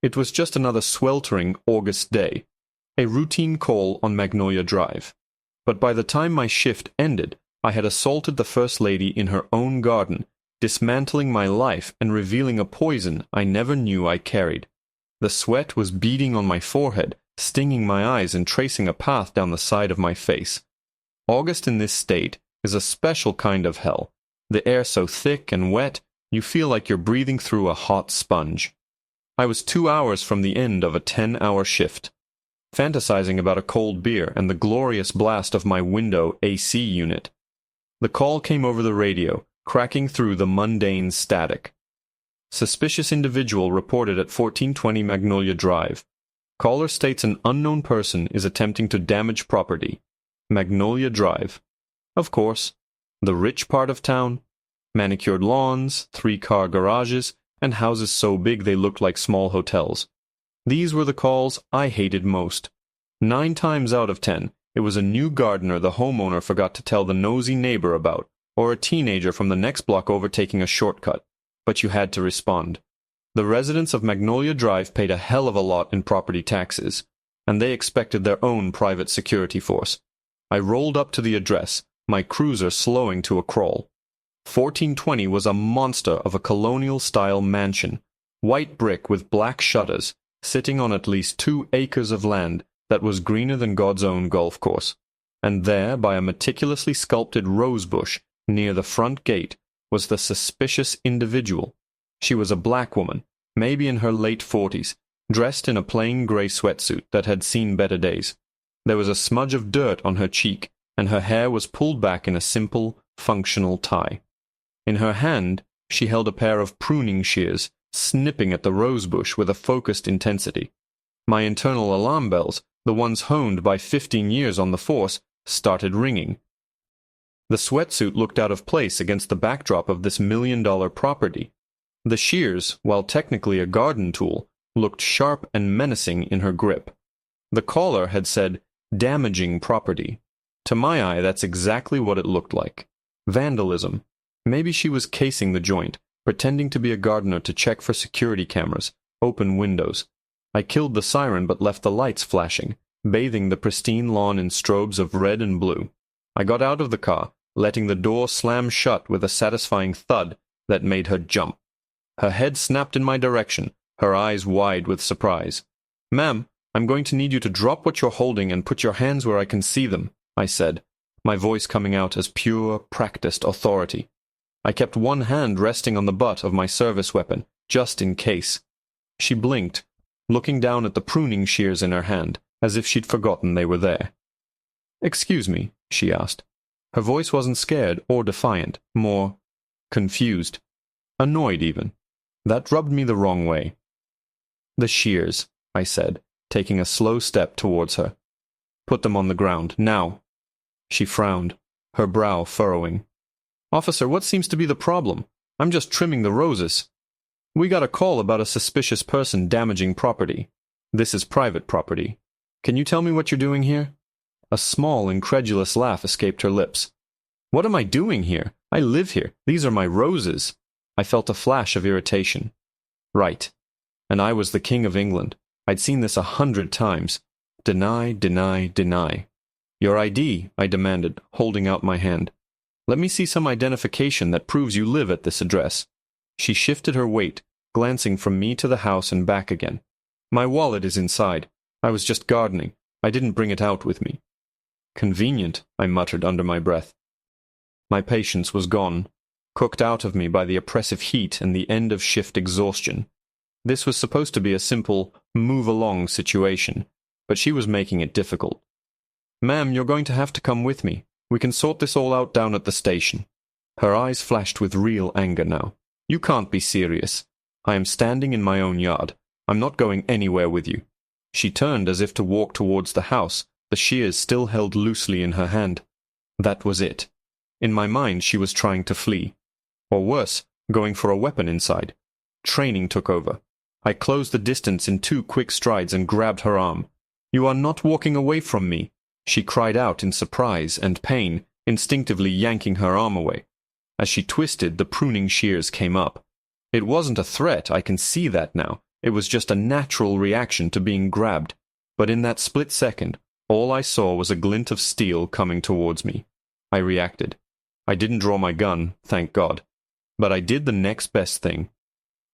It was just another sweltering August day, a routine call on Magnolia Drive. But by the time my shift ended, I had assaulted the First Lady in her own garden, dismantling my life and revealing a poison I never knew I carried. The sweat was beading on my forehead, stinging my eyes and tracing a path down the side of my face. August in this state is a special kind of hell. The air so thick and wet, you feel like you're breathing through a hot sponge. I was 2 hours from the end of a 10-hour shift, fantasizing about a cold beer and the glorious blast of my window AC unit. The call came over the radio, cracking through the mundane static. Suspicious individual reported at 1420 Magnolia Drive. Caller states an unknown person is attempting to damage property. Magnolia Drive. Of course, the rich part of town. Manicured lawns, 3-car garages, and houses so big they looked like small hotels. These were the calls I hated most. 9 times out of 10, it was a new gardener the homeowner forgot to tell the nosy neighbor about, or a teenager from the next block over taking a shortcut. But you had to respond. The residents of Magnolia Drive paid a hell of a lot in property taxes, and they expected their own private security force. I rolled up to the address, my cruiser slowing to a crawl. 1420 was a monster of a colonial-style mansion, white brick with black shutters, sitting on at least 2 acres of land that was greener than God's own golf course. And there, by a meticulously sculpted rose bush near the front gate, was the suspicious individual. She was a black woman, maybe in her late 40s, dressed in a plain gray sweatsuit that had seen better days. There was a smudge of dirt on her cheek, and her hair was pulled back in a simple, functional tie. In her hand, she held a pair of pruning shears, snipping at the rosebush with a focused intensity. My internal alarm bells, the ones honed by 15 years on the force, started ringing. The sweatsuit looked out of place against the backdrop of this million-dollar property. The shears, while technically a garden tool, looked sharp and menacing in her grip. The caller had said, damaging property. To my eye, that's exactly what it looked like. Vandalism. Maybe she was casing the joint, pretending to be a gardener to check for security cameras, open windows. I killed the siren but left the lights flashing, bathing the pristine lawn in strobes of red and blue. I got out of the car, letting the door slam shut with a satisfying thud that made her jump. Her head snapped in my direction, her eyes wide with surprise. "Ma'am, I'm going to need you to drop what you're holding and put your hands where I can see them," I said, my voice coming out as pure, practiced authority. I kept one hand resting on the butt of my service weapon, just in case. She blinked, looking down at the pruning shears in her hand, as if she'd forgotten they were there. "Excuse me," she asked. Her voice wasn't scared or defiant, more confused. Annoyed, even. That rubbed me the wrong way. "The shears," I said, taking a slow step towards her. "Put them on the ground, now." She frowned, her brow furrowing. "Officer, what seems to be the problem? I'm just trimming the roses." "We got a call about a suspicious person damaging property. This is private property. Can you tell me what you're doing here?" A small, incredulous laugh escaped her lips. "What am I doing here? I live here. These are my roses." I felt a flash of irritation. Right. And I was the King of England. I'd seen this 100 times. Deny, deny, deny. "Your ID," I demanded, holding out my hand. "Let me see some identification that proves you live at this address." She shifted her weight, glancing from me to the house and back again. "My wallet is inside. I was just gardening. I didn't bring it out with me." "Convenient," I muttered under my breath. My patience was gone, cooked out of me by the oppressive heat and the end-of-shift exhaustion. This was supposed to be a simple, move-along situation, but she was making it difficult. "Ma'am, you're going to have to come with me. We can sort this all out down at the station." Her eyes flashed with real anger now. "You can't be serious. I am standing in my own yard. I'm not going anywhere with you." She turned as if to walk towards the house, the shears still held loosely in her hand. That was it. In my mind, she was trying to flee. Or worse, going for a weapon inside. Training took over. I closed the distance in 2 quick strides and grabbed her arm. "You are not walking away from me," she cried out in surprise and pain, instinctively yanking her arm away. As she twisted, the pruning shears came up. It wasn't a threat, I can see that now. It was just a natural reaction to being grabbed. But in that split second, all I saw was a glint of steel coming towards me. I reacted. I didn't draw my gun, thank God. But I did the next best thing.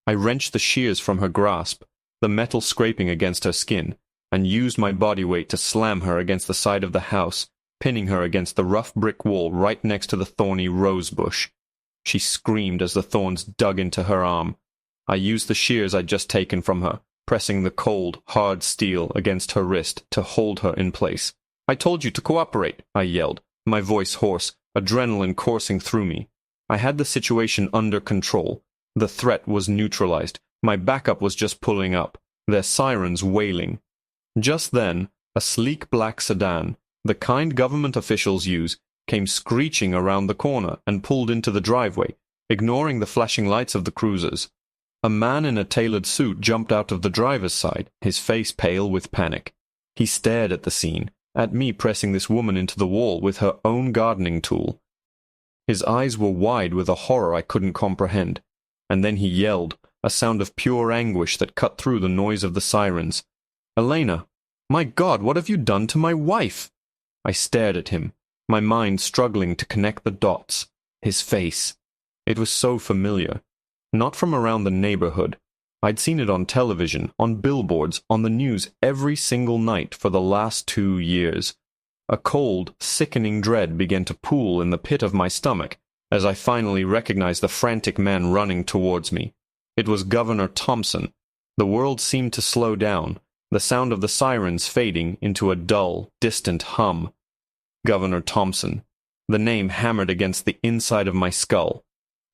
I wrenched the shears from her grasp, the metal scraping against her skin, and used my body weight to slam her against the side of the house, pinning her against the rough brick wall right next to the thorny rose bush. She screamed as the thorns dug into her arm. I used the shears I'd just taken from her, pressing the cold, hard steel against her wrist to hold her in place. "I told you to cooperate," I yelled, my voice hoarse, adrenaline coursing through me. I had the situation under control. The threat was neutralized. My backup was just pulling up, their sirens wailing. Just then, a sleek black sedan, the kind government officials use, came screeching around the corner and pulled into the driveway, ignoring the flashing lights of the cruisers. A man in a tailored suit jumped out of the driver's side, his face pale with panic. He stared at the scene, at me pressing this woman into the wall with her own gardening tool. His eyes were wide with a horror I couldn't comprehend. And then he yelled, a sound of pure anguish that cut through the noise of the sirens. "Elena, my God, what have you done to my wife?" I stared at him, my mind struggling to connect the dots. His face. It was so familiar. Not from around the neighborhood. I'd seen it on television, on billboards, on the news every single night for the last 2 years. A cold, sickening dread began to pool in the pit of my stomach as I finally recognized the frantic man running towards me. It was Governor Thompson. The world seemed to slow down, the sound of the sirens fading into a dull, distant hum. Governor Thompson. The name hammered against the inside of my skull.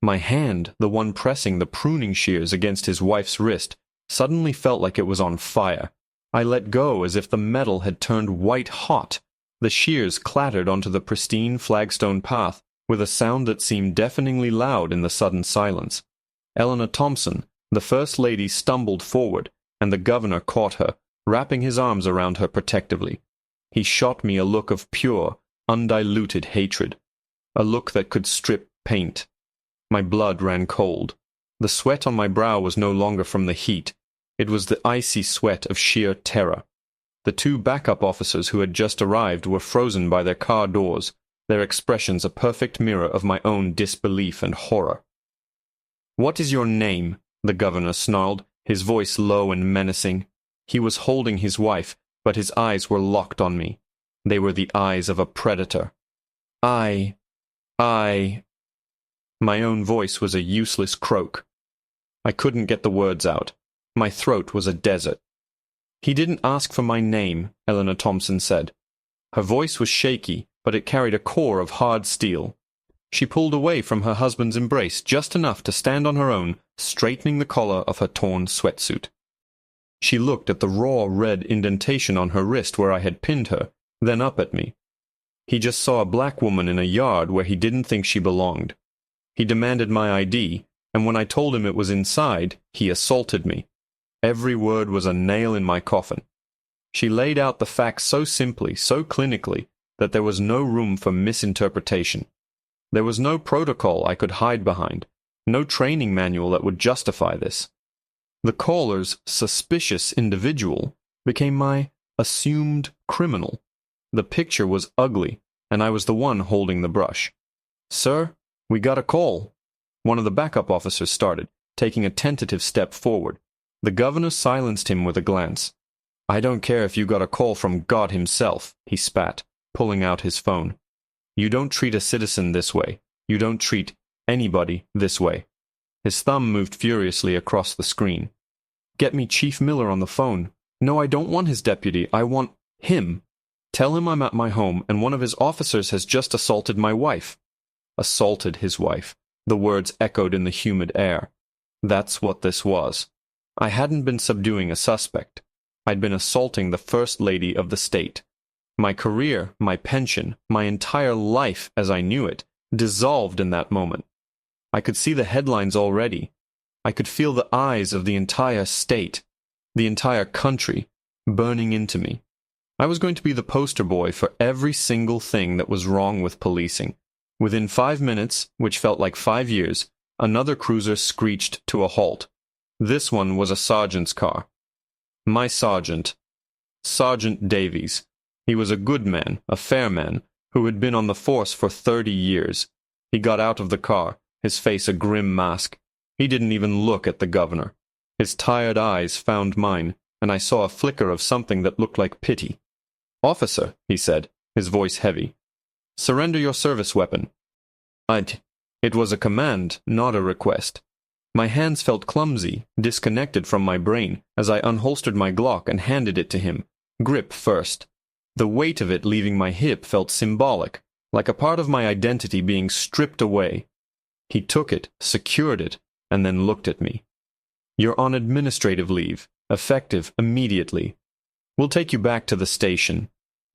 My hand, the one pressing the pruning shears against his wife's wrist, suddenly felt like it was on fire. I let go as if the metal had turned white hot. The shears clattered onto the pristine flagstone path with a sound that seemed deafeningly loud in the sudden silence. Eleanor Thompson, the First Lady, stumbled forward, and the governor caught her, wrapping his arms around her protectively. He shot me a look of pure, undiluted hatred, a look that could strip paint. My blood ran cold. The sweat on my brow was no longer from the heat. It was the icy sweat of sheer terror. The 2 backup officers who had just arrived were frozen by their car doors, their expressions a perfect mirror of my own disbelief and horror. "What is your name?" the governor snarled, his voice low and menacing. He was holding his wife, but his eyes were locked on me. They were the eyes of a predator. I... My own voice was a useless croak. I couldn't get the words out. My throat was a desert. "He didn't ask for my name," Eleanor Thompson said. Her voice was shaky, but it carried a core of hard steel. She pulled away from her husband's embrace just enough to stand on her own, straightening the collar of her torn sweatsuit. She looked at the raw red indentation on her wrist where I had pinned her, then up at me. He just saw a black woman in a yard where he didn't think she belonged. He demanded my ID, and when I told him it was inside, he assaulted me. Every word was a nail in my coffin. She laid out the facts so simply, so clinically, that there was no room for misinterpretation. There was no protocol I could hide behind, no training manual that would justify this. The caller's suspicious individual became my assumed criminal. The picture was ugly, and I was the one holding the brush. "Sir, we got a call." One of the backup officers started, taking a tentative step forward. The governor silenced him with a glance. "I don't care if you got a call from God himself," he spat, pulling out his phone. "You don't treat a citizen this way. You don't treat anybody this way." His thumb moved furiously across the screen. "Get me Chief Miller on the phone." "No, I don't want his deputy. I want him. Tell him I'm at my home and one of his officers has just assaulted my wife." Assaulted his wife. The words echoed in the humid air. That's what this was. I hadn't been subduing a suspect. I'd been assaulting the First Lady of the state. My career, my pension, my entire life as I knew it, dissolved in that moment. I could see the headlines already. I could feel the eyes of the entire state, the entire country, burning into me. I was going to be the poster boy for every single thing that was wrong with policing. Within 5 minutes, which felt like 5 years, another cruiser screeched to a halt. This one was a sergeant's car. My sergeant, Sergeant Davies. He was a good man, a fair man, who had been on the force for 30 years. He got out of the car, his face a grim mask. He didn't even look at the governor. His tired eyes found mine, and I saw a flicker of something that looked like pity. "Officer," he said, his voice heavy, "surrender your service weapon." It was a command, not a request. My hands felt clumsy, disconnected from my brain, as I unholstered my Glock and handed it to him, grip first. The weight of it leaving my hip felt symbolic, like a part of my identity being stripped away. He took it, secured it, and then looked at me. "You're on administrative leave, effective immediately. We'll take you back to the station.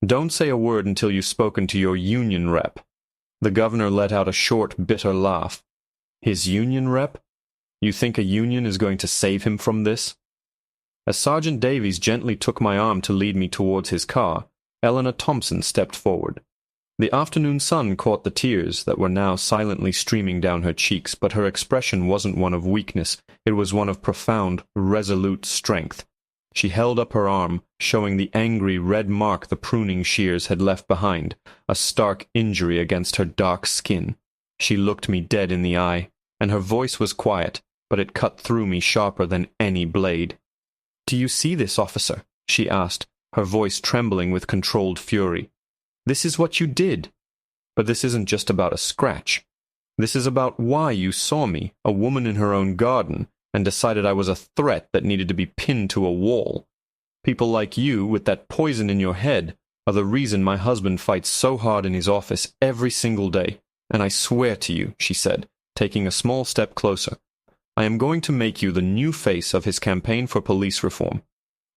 Don't say a word until you've spoken to your union rep." The governor let out a short, bitter laugh. His union rep? You think a union is going to save him from this? As Sergeant Davies gently took my arm to lead me towards his car, Eleanor Thompson stepped forward. The afternoon sun caught the tears that were now silently streaming down her cheeks, but her expression wasn't one of weakness, it was one of profound, resolute strength. She held up her arm, showing the angry red mark the pruning shears had left behind, a stark injury against her dark skin. She looked me dead in the eye, and her voice was quiet, but it cut through me sharper than any blade. "Do you see this, officer?" she asked, her voice trembling with controlled fury. "This is what you did. But this isn't just about a scratch. This is about why you saw me, a woman in her own garden, and decided I was a threat that needed to be pinned to a wall. People like you, with that poison in your head, are the reason my husband fights so hard in his office every single day. And I swear to you," she said, taking a small step closer, "I am going to make you the new face of his campaign for police reform.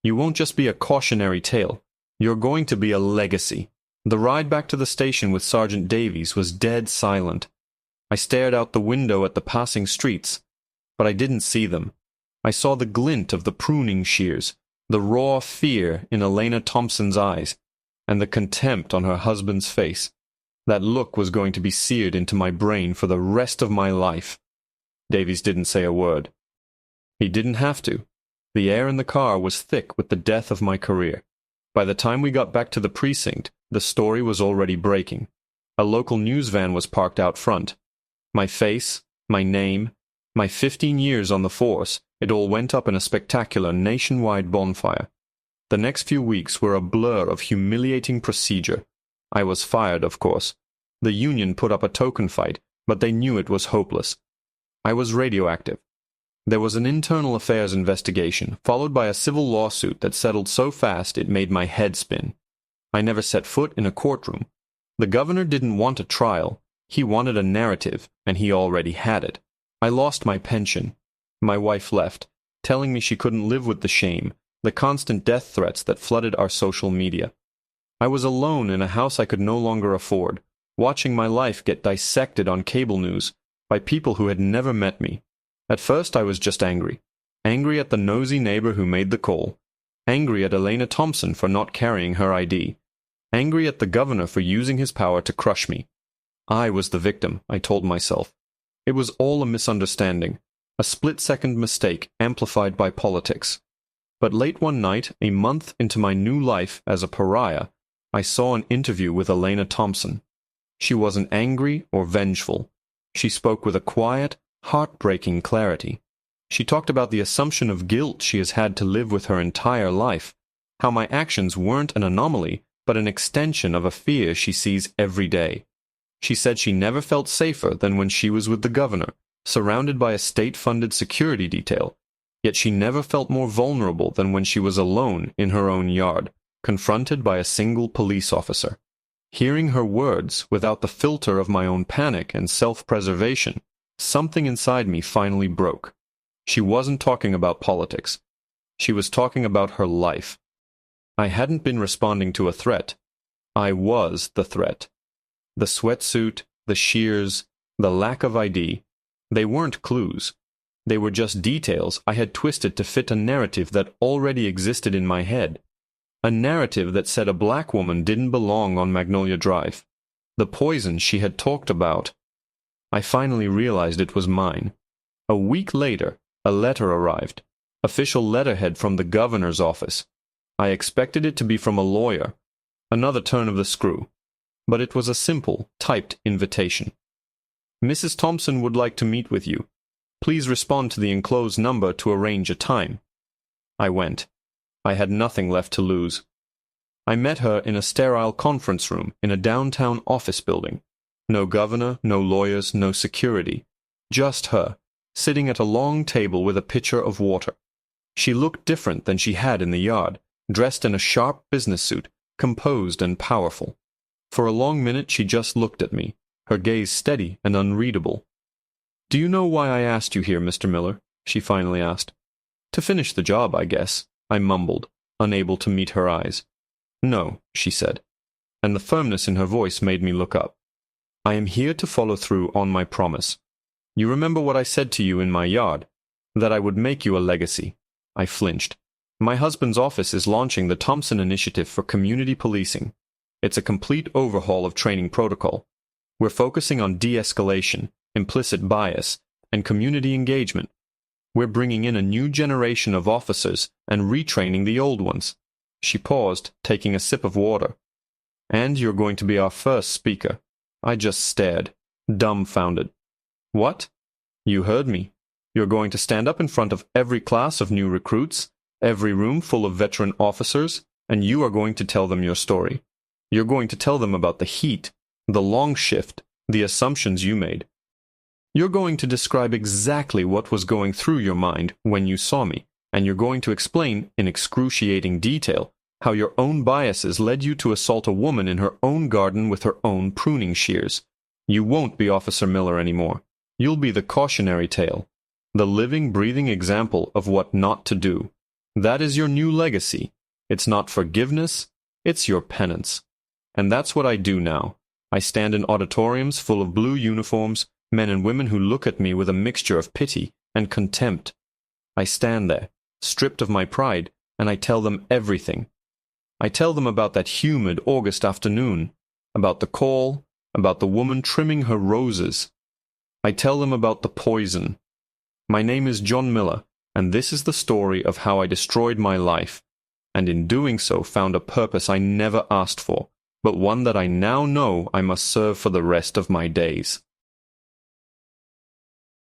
You won't just be a cautionary tale. You're going to be a legacy." The ride back to the station with Sergeant Davies was dead silent. I stared out the window at the passing streets, but I didn't see them. I saw the glint of the pruning shears, the raw fear in Elena Thompson's eyes, and the contempt on her husband's face. That look was going to be seared into my brain for the rest of my life. Davies didn't say a word. He didn't have to. The air in the car was thick with the death of my career. By the time we got back to the precinct, the story was already breaking. A local news van was parked out front. My face, my name, my 15 years on the force, it all went up in a spectacular nationwide bonfire. The next few weeks were a blur of humiliating procedure. I was fired, of course. The union put up a token fight, but they knew it was hopeless. I was radioactive. There was an internal affairs investigation, followed by a civil lawsuit that settled so fast it made my head spin. I never set foot in a courtroom. The governor didn't want a trial. He wanted a narrative, and he already had it. I lost my pension. My wife left, telling me she couldn't live with the shame, the constant death threats that flooded our social media. I was alone in a house I could no longer afford, watching my life get dissected on cable news by people who had never met me. At first I was just angry. Angry at the nosy neighbor who made the call. Angry at Elena Thompson for not carrying her ID. Angry at the governor for using his power to crush me. I was the victim, I told myself. It was all a misunderstanding, a split-second mistake amplified by politics. But late one night, a month into my new life as a pariah, I saw an interview with Elena Thompson. She wasn't angry or vengeful. She spoke with a quiet, heartbreaking clarity. She talked about the assumption of guilt she has had to live with her entire life, how my actions weren't an anomaly, but an extension of a fear she sees every day. She said she never felt safer than when she was with the governor, surrounded by a state-funded security detail, yet she never felt more vulnerable than when she was alone in her own yard, confronted by a single police officer. Hearing her words without the filter of my own panic and self-preservation, something inside me finally broke. She wasn't talking about politics. She was talking about her life. I hadn't been responding to a threat. I was the threat. The sweatsuit, the shears, the lack of ID, they weren't clues. They were just details I had twisted to fit a narrative that already existed in my head. A narrative that said a black woman didn't belong on Magnolia Drive. The poison she had talked about. I finally realized it was mine. A week later, A letter arrived. Official letterhead from the governor's office. I expected it to be from a lawyer. Another turn of the screw. But it was a simple, typed invitation. Mrs. Thompson would like to meet with you. Please respond to the enclosed number to arrange a time. I went. I had nothing left to lose. I met her in a sterile conference room in a downtown office building. No governor, no lawyers, no security. Just her, sitting at a long table with a pitcher of water. She looked different than she had in the yard, dressed in a sharp business suit, composed and powerful. For a long minute she just looked at me, her gaze steady and unreadable. "Do you know why I asked you here, Mr. Miller?" she finally asked. "To finish the job, I guess," I mumbled, unable to meet her eyes. "No," she said, and the firmness in her voice made me look up. "I am here to follow through on my promise. You remember what I said to you in my yard? That I would make you a legacy." I flinched. "My husband's office is launching the Thompson Initiative for Community Policing. It's a complete overhaul of training protocol. We're focusing on de-escalation, implicit bias, and community engagement. We're bringing in a new generation of officers and retraining the old ones." She paused, taking a sip of water. "And you're going to be our first speaker." I just stared, dumbfounded. "What?" "You heard me. You're going to stand up in front of every class of new recruits, every room full of veteran officers, and you are going to tell them your story. You're going to tell them about the heat, the long shift, the assumptions you made. You're going to describe exactly what was going through your mind when you saw me, and you're going to explain in excruciating detail how your own biases led you to assault a woman in her own garden with her own pruning shears. You won't be Officer Miller anymore. You'll be the cautionary tale, the living, breathing example of what not to do. That is your new legacy. It's not forgiveness, it's your penance. And that's what I do now. I stand in auditoriums full of blue uniforms, men and women who look at me with a mixture of pity and contempt. I stand there, stripped of my pride, and I tell them everything. I tell them about that humid August afternoon, about the call, about the woman trimming her roses. I tell them about the poison. My name is John Miller, and this is the story of how I destroyed my life, and in doing so found a purpose I never asked for, but one that I now know I must serve for the rest of my days.